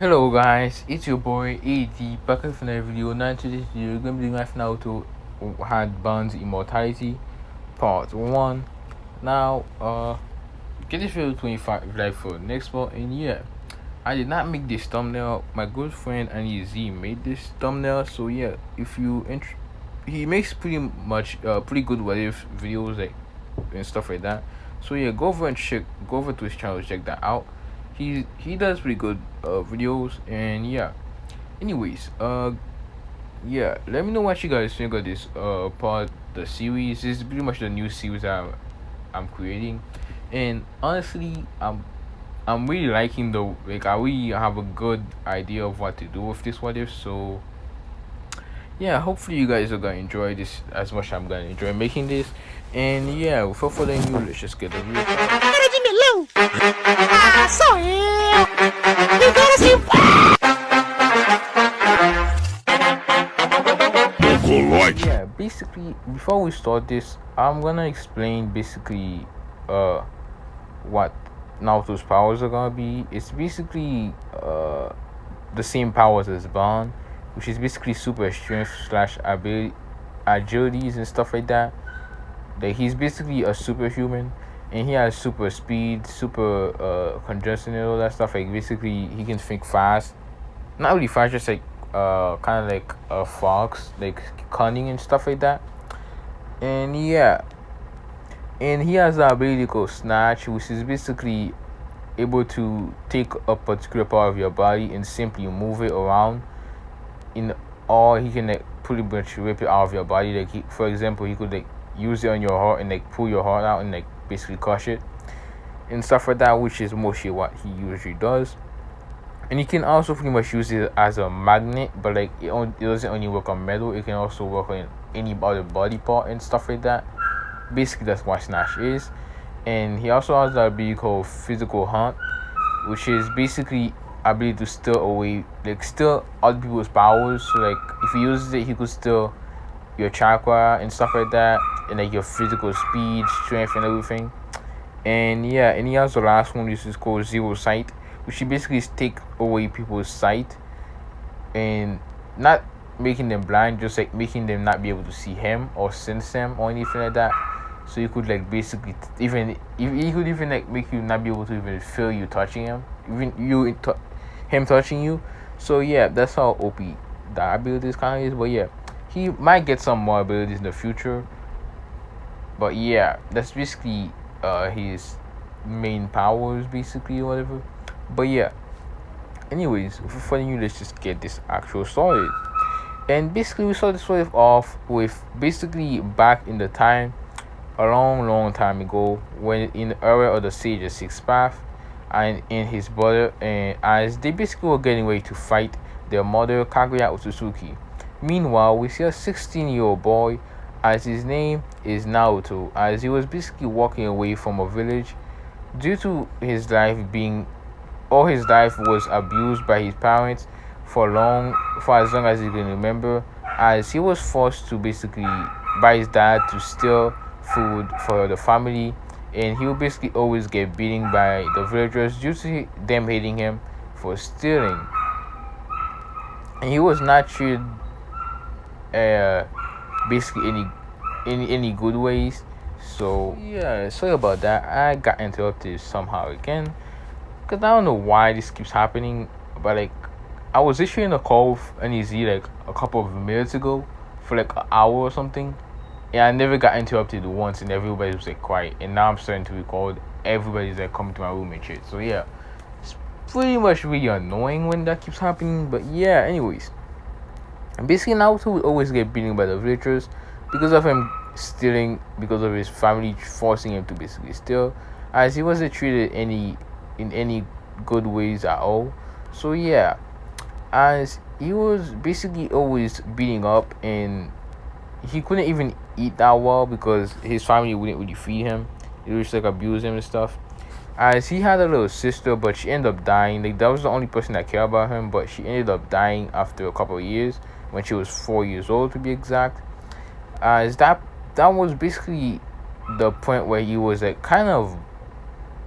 Hello guys, it's your boy a.D back with another video. Now in today's video, we're gonna be doing life Naruto had Bond's immortality part 1. Now get this video 25 like for next one. And yeah, I did not make this thumbnail. My good friend a.dTHEweeb made this thumbnail. So yeah, if you he makes pretty good what if videos like and stuff like that. So yeah, go over to his channel, check that out. He does pretty good videos. And yeah, anyways, yeah, let me know what you guys think of this part the series. This is pretty much the new series I'm creating. And honestly, I'm really liking the I really have a good idea of what to do with this what if. So yeah, hopefully you guys are gonna enjoy this as much as I'm gonna enjoy making this. And yeah, without further ado, let's just get the video started. Yeah, basically, before we start this, I'm gonna explain basically what Naruto's powers are gonna be. It's basically the same powers as Bond, which is basically super strength slash ability, agilities and stuff like that. Like he's basically a superhuman, and he has super speed, super congestion and all that stuff. Like basically, he can think fast, not really fast, just like kind of like a fox, like cunning and stuff like that. And yeah, and he has the ability called snatch, which is basically able to take a particular part of your body and simply move it around in or he can like pretty much rip it out of your body. Like for example, he could like use it on your heart and like pull your heart out and like basically crush it and stuff like that, which is mostly what he usually does. And you can also pretty much use it as a magnet, but like it doesn't only work on metal, it can also work on any other body part and stuff like that. Basically that's what snatch is. And he also has the ability called physical hunt, which is basically ability to steal away, like steal other people's powers. So like if he uses it, he could steal your chakra and stuff like that, and like your physical speed, strength and everything. And yeah, and he has the last one, which is called zero sight, which he basically take away people's sight and not making them blind, just like making them not be able to see him or sense him or anything like that. So you could like basically even he could even like make you not be able to even feel you touching him, even him touching you. So yeah, that's how OP the abilities kind of is. But yeah, he might get some more abilities in the future. But yeah, that's basically his main powers basically or whatever. But yeah, anyways, for you, let's just get this actual started. And basically we start this off with basically back in the time a long time ago, when in the era of the Sage of Six Path and in his brother, and as they basically were getting ready to fight their mother Kaguya Otsutsuki. Meanwhile, we see a 16-year-old boy, as his name is Naoto, as he was basically walking away from a village due to his life being all his life was abused by his parents for as long as he can remember, as he was forced to basically by his dad to steal food for the family, and he would basically always get beaten by the villagers due to them hating him for stealing. And he was not treated basically any good ways. So yeah, sorry about that. I got interrupted somehow again, because I don't know why this keeps happening. But like I was literally in a call with a.dTHEweeb like a couple of minutes ago for like an hour or something, and I never got interrupted once, and everybody was like quiet. And now I'm starting to record, everybody's like coming to my room and shit. So yeah, it's pretty much really annoying when that keeps happening. But yeah, anyways, and basically Naruto would always get beaten by the villagers because of him stealing, because of his family forcing him to basically steal, as he wasn't treated in any good ways at all. So yeah, as he was basically always beating up, and he couldn't even eat that well because his family wouldn't really feed him. It was just like abuse him and stuff. As he had a little sister, but she ended up dying. Like that was the only person that cared about him, but she ended up dying after a couple of years when she was 4 years old to be exact. As that was basically the point where he was like kind of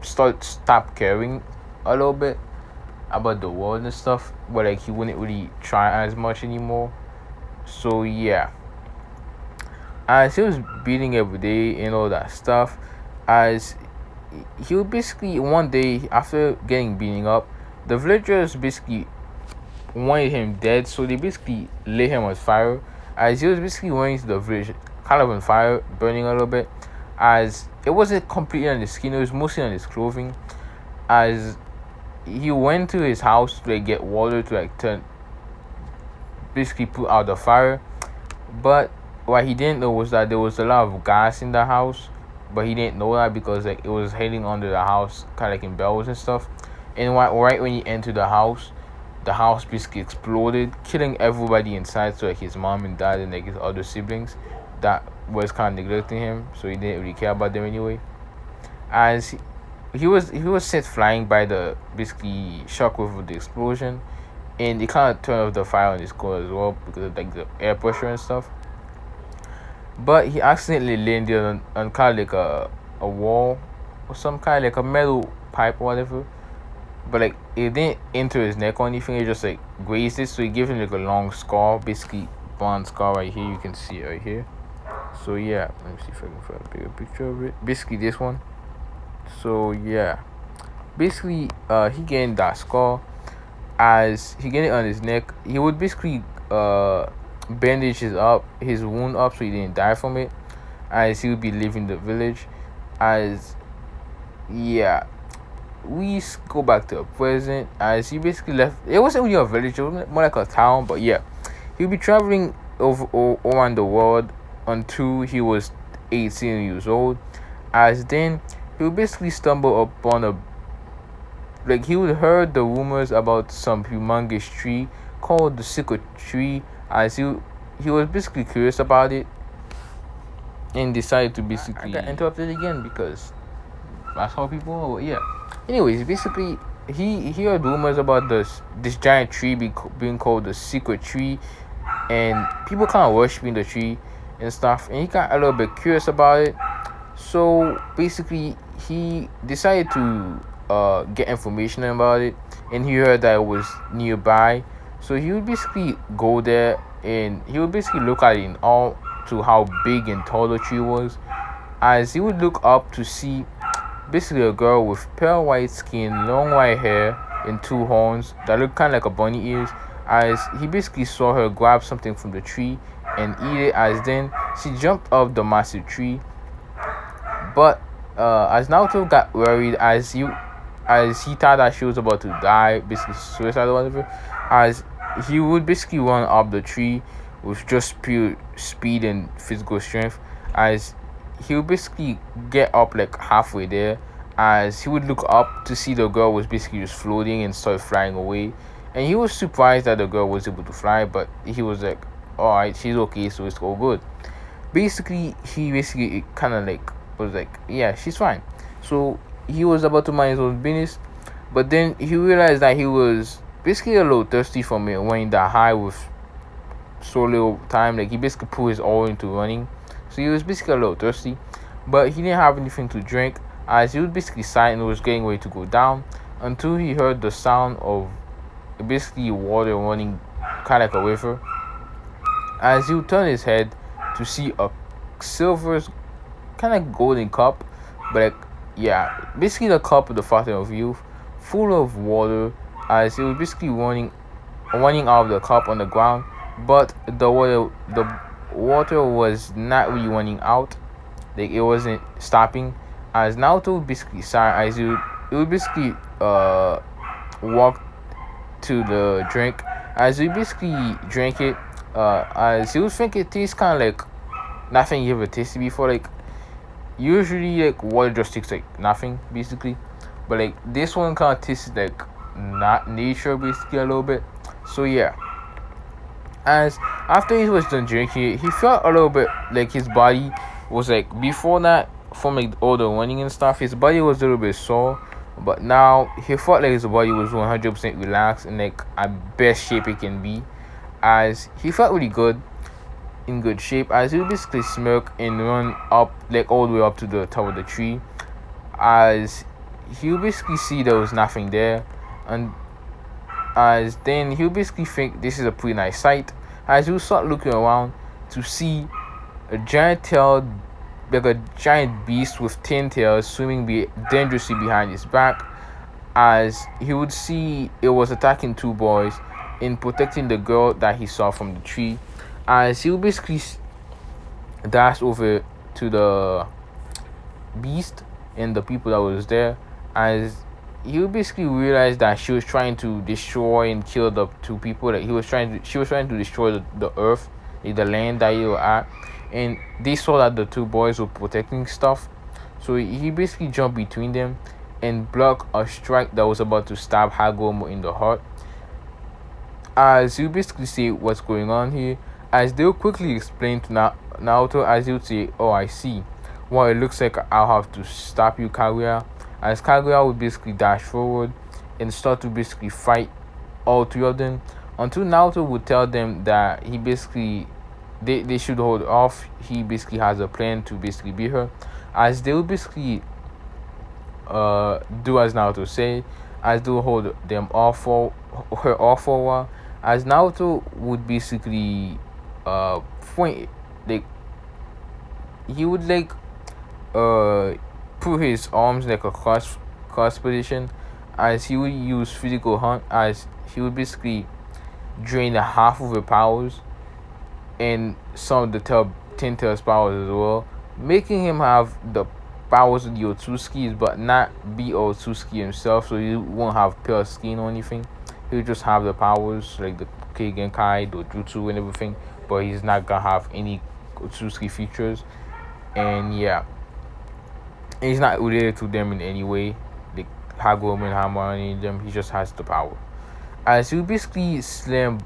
stop caring a little bit, about the world and stuff, but like he wouldn't really try as much anymore. So yeah, as he was beating every day and all that stuff, as he would basically one day after getting beaten up, the villagers basically wanted him dead, so they basically lit him on fire. As he was basically running to the village, kind of on fire, burning a little bit. As it wasn't completely on his skin, it was mostly on his clothing. As he went to his house to like get water to like turn, basically put out the fire. But what he didn't know was that there was a lot of gas in the house, but he didn't know that because like it was hiding under the house, kind of like in bells and stuff. And right when he entered the house basically exploded, killing everybody inside. So like his mom and dad and like his other siblings that was kind of neglecting him, so he didn't really care about them anyway. As he was sent flying by the basically shockwave of the explosion, and it kind of turned off the fire on his car as well because of like the air pressure and stuff. But he accidentally landed on kind of like a wall or some kind of like a metal pipe or whatever. But like it didn't enter his neck or anything, it just like grazed it, so it gave him like a long scar, basically blonde scar right here. You can see it right here. So yeah, let me see if I can find a bigger picture of it. Basically this one. So yeah, basically he gained that scar. As he gained it on his neck, he would basically bandage his wound up so he didn't die from it, as he would be leaving the village. As yeah, go back to the present. As he basically left, it wasn't really a village, it was more like a town, but yeah, he'll be traveling around the world until he was 18 years old. As then he would basically stumble upon he would heard the rumors about some humongous tree called the secret tree. As he was basically curious about it and decided to basically. I got interrupted again because that's how people are. Yeah. Anyways, basically he heard rumors about this giant tree being called the secret tree, and people kind of worshiping the tree and stuff. And he got a little bit curious about it. So basically, he decided to get information about it, and he heard that it was nearby. So he would basically go there, and he would basically look at it in all to how big and tall the tree was. As he would look up to see basically a girl with pale white skin, long white hair, and two horns that looked kind of like a bunny ears. As he basically saw her grab something from the tree and eat it. As then she jumped off the massive tree. But as Naoto got worried, as he thought that she was about to die, basically suicide or whatever, as he would basically run up the tree with just pure speed and physical strength. As he would basically get up like halfway there, as he would look up to see the girl was basically just floating and start flying away. And he was surprised that the girl was able to fly, but he was like, alright, she's okay, so it's all good. Basically, he basically kind of like was like, yeah, she's fine. So he was about to mind his own business, but then he realized that he was basically a little thirsty from it running that high with so little time. Like he basically put his all into running, so he was basically a little thirsty, but he didn't have anything to drink. As he was basically silent and was getting ready to go down, until he heard the sound of basically water running kind of like a river. As he would turn his head to see a silver kind of golden cup, but like yeah, basically the cup of the fountain of youth, full of water. As it was basically running out of the cup on the ground, but the water was not really running out, like it wasn't stopping. As Naoto basically saw, as it would basically walk to the drink. As he basically drank it, as he would think it tastes kind of like nothing you ever tasted before. Like usually like water just tastes like nothing basically, but like this one kind of tastes like not nature basically a little bit. So yeah, as after he was done drinking it, he felt a little bit like his body was like, before that, from like all the running and stuff, his body was a little bit sore, but now he felt like his body was 100% relaxed and like at best shape it can be. As he felt really good, in good shape, as he would basically smirk and run up like all the way up to the top of the tree. As he would basically see there was nothing there, and As then he'll basically think this is a pretty nice sight. As he'll start looking around to see a giant tail, like a giant beast with 10 tails swimming dangerously behind his back. As he would see it was attacking two boys and protecting the girl that he saw from the tree. As he would basically dash over to the beast and the people that was there. As he would basically realize that she was trying to destroy and kill the two people that she was trying to destroy the earth, the land that you were at. And they saw that the two boys were protecting stuff, so he basically jumped between them and blocked a strike that was about to stab Hagoromo in the heart. As you basically see what's going on here, as they'll quickly explain to Naoto, as he would say, "Oh, I see. Well, it looks like I'll have to stop you, Kaguya." As Kaguya would basically dash forward and start to basically fight all three of them, until Naoto would tell them that he basically they should hold off. He basically has a plan to basically beat her. As they will basically do as Naoto say, as they will hold them off for her off for a while. As Naoto would basically point, like he would put his arms like a cross position, as he would use physical hunt, as he would basically drain half of her powers and some of the 10 tails powers as well, making him have the powers of the Otsutsuki but not be Otsutsuki himself, so he won't have pale skin or anything. He'll just have the powers like the Keigenkai, the Jutsu and everything, but he's not gonna have any Otsutsuki features. And yeah, he's not related to them in any way, like Hagoromo and Hammer, any of them. He just has the power. As he basically slam,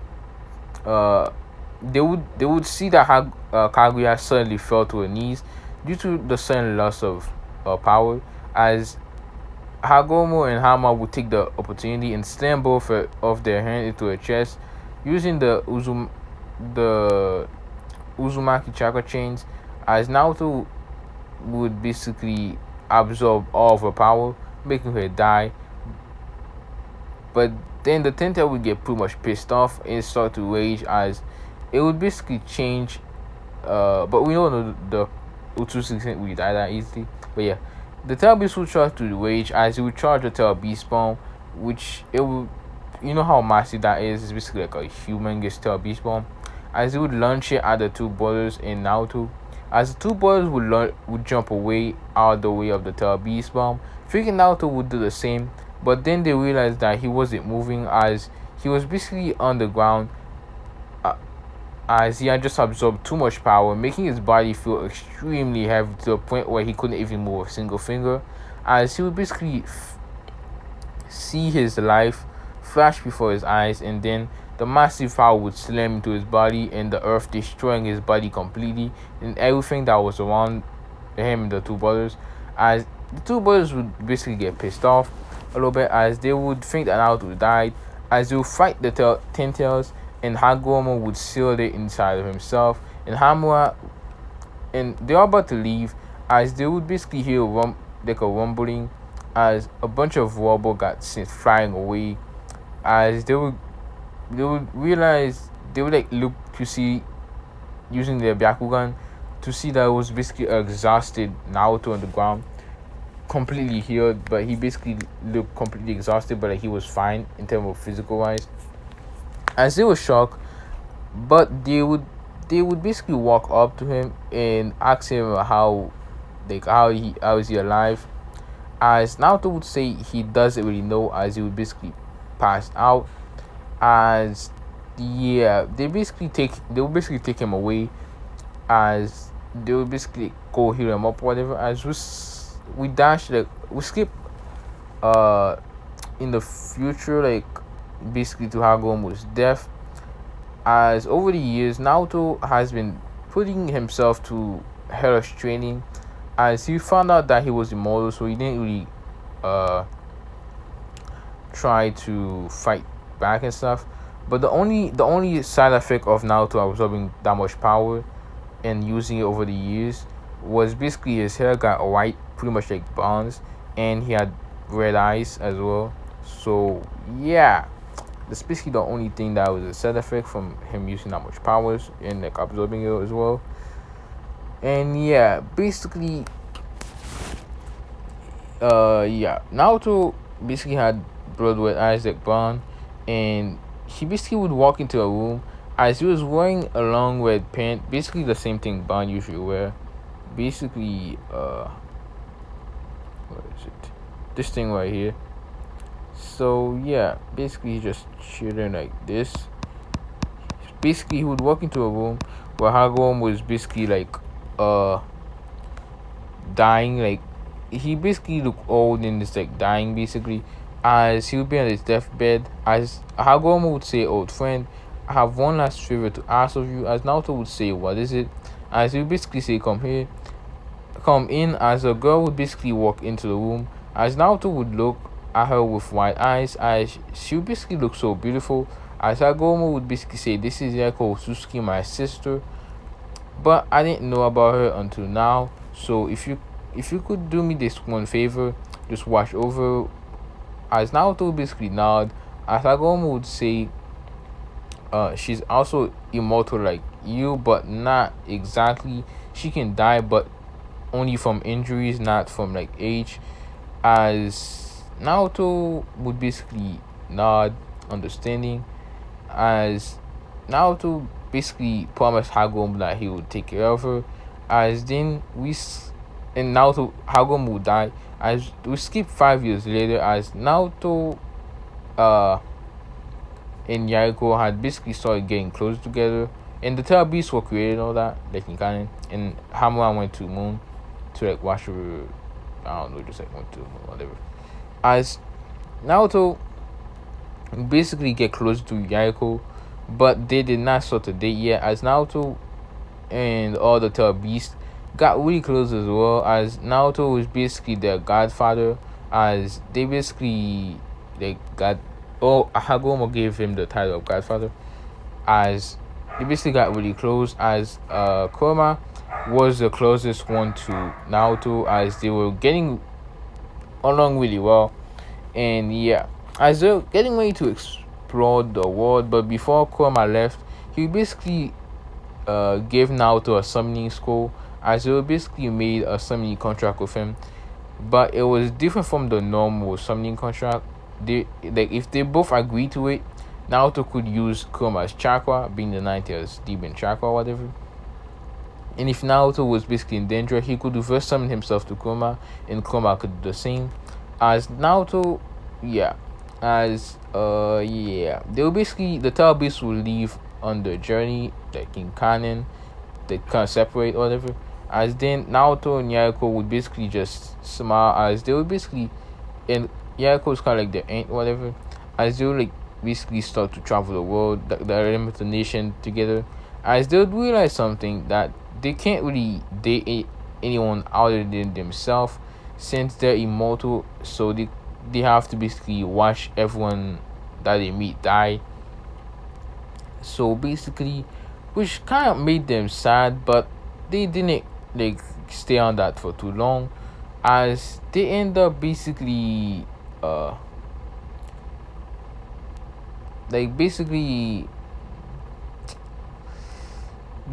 they would see that Kaguya suddenly fell to her knees due to the sudden loss of power. As Hagoromo and Hama would take the opportunity and slam both of their hands into her chest, using the Uzumaki chakra chains. As Naoto would basically absorb all of her power, making her die. But then the Tenta would get pretty much pissed off and start to rage, as it would basically change. But we don't know the Otsutsuki we die that easily. But yeah, the Tail Beast would charge to the rage, as it would charge the Tail Beast Bomb, which it would, you know how massive that is. It's basically like a humongous Tail Beast Bomb. As it would launch it at the two brothers in Naoto. As the two brothers would jump away out the way of the Tail Beast Bomb, thinking Naoto would do the same. But then they realized that he wasn't moving, as he was basically on the ground, as he had just absorbed too much power, making his body feel extremely heavy to the point where he couldn't even move a single finger. As he would basically see his life flash before his eyes, and then the massive power would slam into his body and the earth, destroying his body completely and everything that was around him and the two brothers. As the two brothers would basically get pissed off a little bit, as they would think that Naruto died, as they would fight the 10 tails, and Hagoromo would seal it inside of himself, and Hamura, and they're about to leave, as they would basically hear like a rumbling, as a bunch of rubble got sent flying away. As they would realize, they would look to see, using their Byakugan, to see that it was basically an exhausted Naruto on the ground, completely healed, but he basically looked completely exhausted, but he was fine in terms of physical wise. As they were shocked, but they would basically walk up to him and ask him how is he alive. As Naruto would say he doesn't really know, as he would basically pass out. As yeah, they would basically take him away, as they would basically go heal him up or whatever. As we skip in the future, basically to Hagoromo's death. As over the years, Naruto has been putting himself to hellish training, as he found out that he was immortal, so he didn't really try to fight back and stuff. But the only side effect of Naruto absorbing that much power and using it over the years was basically his hair got white, pretty much like bronze, and he had red eyes as well. So yeah, That's basically the only thing that was a side effect from him using that much powers and like absorbing it as well. And yeah, basically, yeah, Naruto basically had blood with Isaac Bond, and he basically would walk into a room as he was wearing a long red pant, basically the same thing Bond usually wear. Basically, what is it? This thing right here. So yeah, basically he just chilling like this. Basically, he would walk into a room where Hagoromo was basically like uh dying, like he basically looked old and is like dying basically, as he would be on his deathbed. As Hagoromo would say, old friend, I have one last favor to ask of you. As Naoto would say, what is it? As he would basically say, come here, come in. As a girl would basically walk into the room, as Naoto would look at her with wide eyes, as she would basically look so beautiful. As Hagoromo would basically say, this is Yako Suzuki, my sister, but I didn't know about her until now. So if you could do me this one favor, just watch over. As Naruto basically nod, as Hagoromo would say, she's also immortal like you, but not exactly. She can die, but only from injuries, not from like age. As Naruto would basically nod, understanding. As Naruto basically promised Hagoromo that he would take care of her. As then and Naruto Hagoromo would die. As we skip 5 years later, as Naruto uh and Yaiko had basically started getting close together, and the Terror Beasts were created and all that, like in canon. And Hamura went to Moon to like watch her. I don't know, just like went to Moon, whatever. As Naruto basically get close to Yaiko, but they did not start a date yet. As Naruto and all the Terror Beasts got really close as well. As Naruto was basically their godfather, as they basically they got Hagoromo gave him the title of godfather. As they basically got really close. As Kurama was the closest one to Naruto, as they were getting along really well. And yeah, as they're getting ready to explore the world, but before Kurama left, he basically gave Naruto a summoning school, as they basically made a summoning contract with him. But it was different from the normal summoning contract. They like if they both agreed to it, Naruto could use Kurama's chakra, being the ninth year's demon chakra or whatever. And if Naruto was basically in danger, he could reverse summon himself to Kurama, and Kurama could do the same. As Naruto, yeah, yeah, they will basically the Terror Beasts will leave on the journey, like in canon, they kind of separate or whatever. As then Naruto and Yaiko would basically just smile, as they would basically, and Yaiko is kind of like their aunt, whatever. As they would like basically start to travel the world, the element of nation together. As they would realize something, that they can't really date anyone other than themselves, since they're immortal. So they have to basically watch everyone that they meet die. So basically, which kind of made them sad, but they didn't like stay on that for too long, as they end up basically basically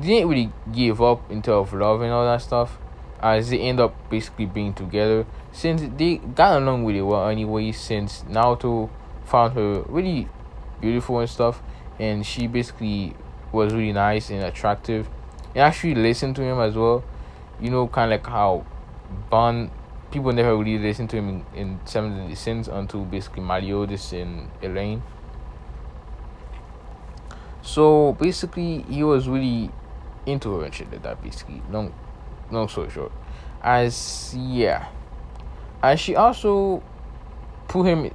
didn't really give up in terms of love and all that stuff, as they end up basically being together, since they got along really well anyway, since Naruto found her really beautiful and stuff, and she basically was really nice and attractive and actually listened to him as well. Kind of like how Bon people never really listened to him in Seven Deadly Sins until basically Meliodas and Elaine. So basically, he was really into her and shit like that. Basically, long story short, as yeah, and she also put him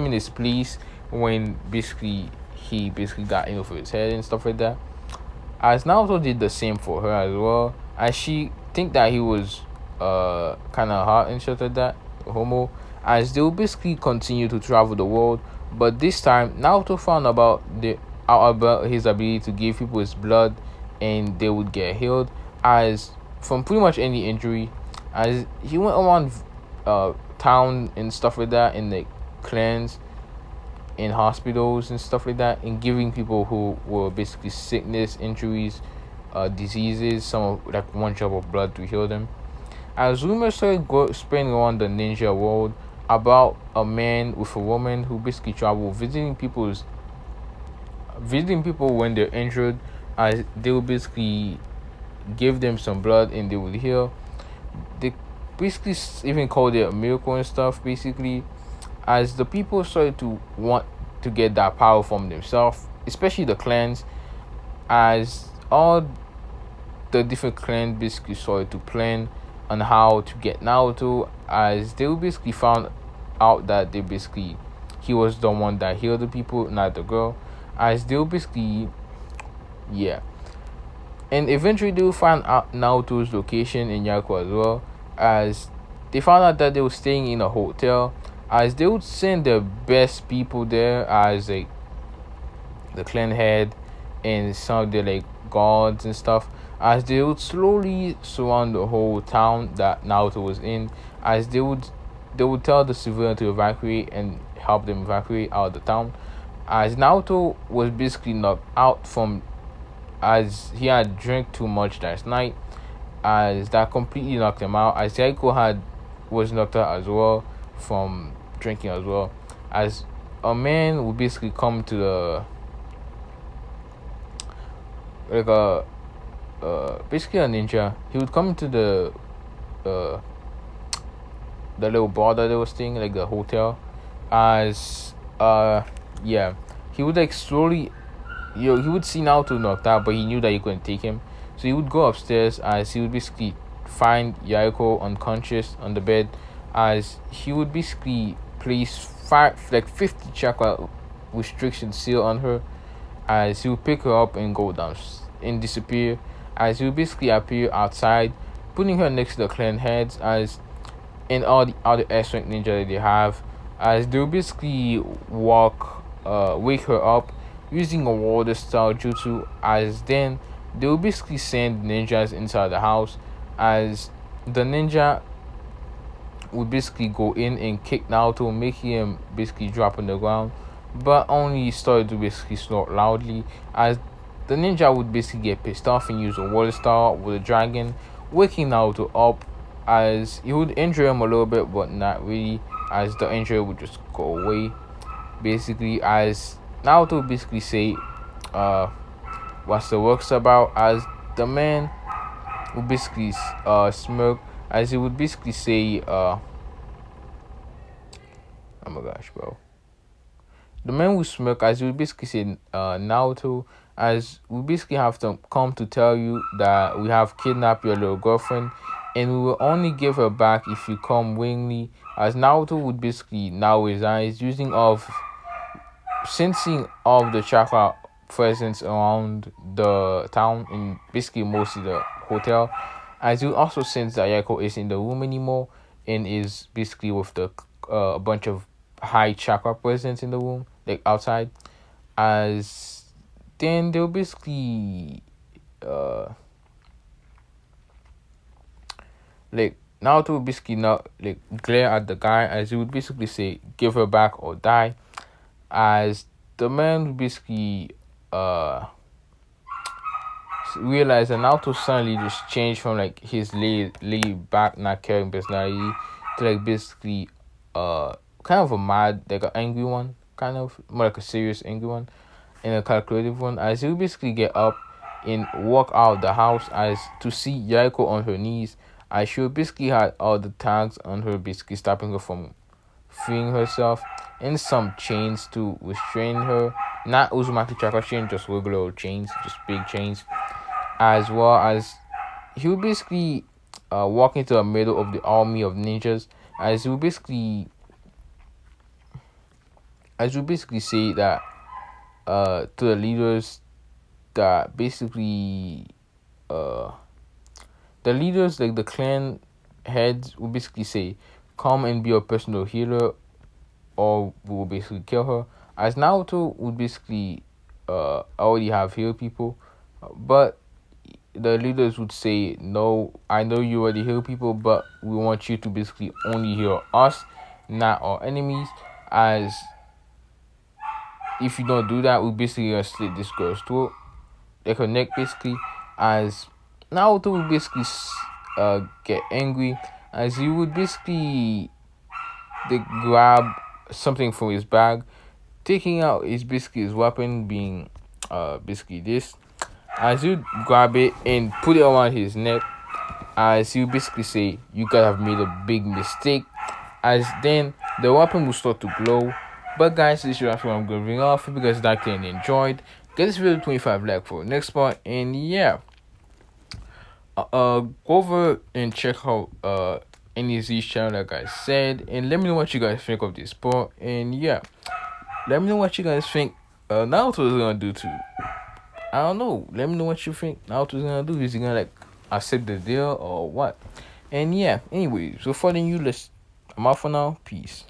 in his place when basically he basically got in over his head and stuff like that. As Naruto did the same for her as well, as she think that he was kind of hot and shit like that, homo. As they will basically continue to travel the world, but this time Naruto found out about his ability to give people his blood, and they would get healed as from pretty much any injury. As he went around town and stuff like that in the clans, in hospitals and stuff like that, and giving people who were basically sickness, injuries, diseases, some of like one drop of blood to heal them. As rumors started spreading around the ninja world about a man with a woman who basically travel visiting people when they're injured, as they will basically give them some blood and they will heal. They basically even called it a miracle and stuff. Basically, as the people started to want to get that power from themselves, especially the clans, as all the different clans basically started to plan on how to get Naruto, as they basically found out that he was the one that healed the people, not the girl. As they basically, yeah, and eventually they will find out Naoto's location in Yaku as well, as they found out that they were staying in a hotel, as they would send their best people there, as like the clan head and some of the like guards and stuff, as they would slowly surround the whole town that Naruto was in, as they would tell the civilian to evacuate and help them evacuate out of the town, as Naruto was basically knocked out from, as he had drank too much last night, as that completely knocked him out, as Yaiko was knocked out as well from drinking as well, as a man would basically come to the like a basically a ninja. He would come to uh the little bar that they were staying, like the hotel, as yeah, he would like slowly, he would see Naruto knocked out, but he knew that he couldn't take him, so he would go upstairs, as he would basically find Yaiko unconscious on the bed, as he would basically place 50 chakra restriction seal on her, as he would pick her up and go down and disappear, as he would basically appear outside, putting her next to the clan heads, as in all the other S-rank ninja that they have, as they will basically wake her up using a water style jutsu, as then they will basically send ninjas inside the house, as the ninja would basically go in and kick Naruto, making him basically drop on the ground, but only started to basically snort loudly, as the ninja would basically get pissed off and use a water star with a dragon, waking Naruto up, as he would injure him a little bit, but not really, as the injury would just go away. Basically, as Naruto would basically say, what's the works about, as the man would basically smirk, as he would basically say, oh my gosh, bro. The man would smirk, as he would basically say, Naruto, as we basically have to come to tell you that we have kidnapped your little girlfriend, and we will only give her back if you come willingly. As Naruto would basically narrow his eyes, sensing of the chakra presence around the town and basically mostly the hotel, as you also sense that Yaiko is in the room anymore and is basically with the a bunch of high chakra presence in the room, like outside, as then they'll basically like Naruto would basically not like glare at the guy, as he would basically say, give her back or die, as the man would basically realize that Naruto suddenly just changed from like his laid back, not caring personality to like basically kind of a mad, like an angry one, kind of more like a serious angry one and a calculative one, as he would basically get up and walk out of the house, as to see Yaiko on her knees, as she would basically had all the tags on her, basically stopping her from freeing herself, and some chains to restrain her, not Uzumaki chakra chain, just regular chains, just big chains, as well as he would basically walk into the middle of the army of ninjas, as he would basically say that to the leaders, that basically the leaders, like the clan heads, will basically say, come and be a personal healer or we will basically kill her, as Naruto would basically already have healed people, but the leaders would say, no, I know you already heal people, but we want you to basically only heal us, not our enemies, as if you don't do that, we basically gonna slit this girl's throat, like her neck, basically. As Naoto would basically get angry, as he would basically grab something from his bag, taking out his basically his weapon, being basically this. As you grab it and put it around his neck, as you basically say, you guys have made a big mistake. As then the weapon will start to glow. But guys, this is what I'm going off. If you guys liked and enjoyed, get this video 25 like for the next part. And yeah, go over and check out any of these channel like I said, and let me know what you guys think of this part. And yeah, let me know what you guys think Naruto is gonna do too. I don't know. Let me know what you think Naruto's gonna do. Is he gonna like accept the deal or what? And yeah, anyway, so for the new list, I'm out for now. Peace.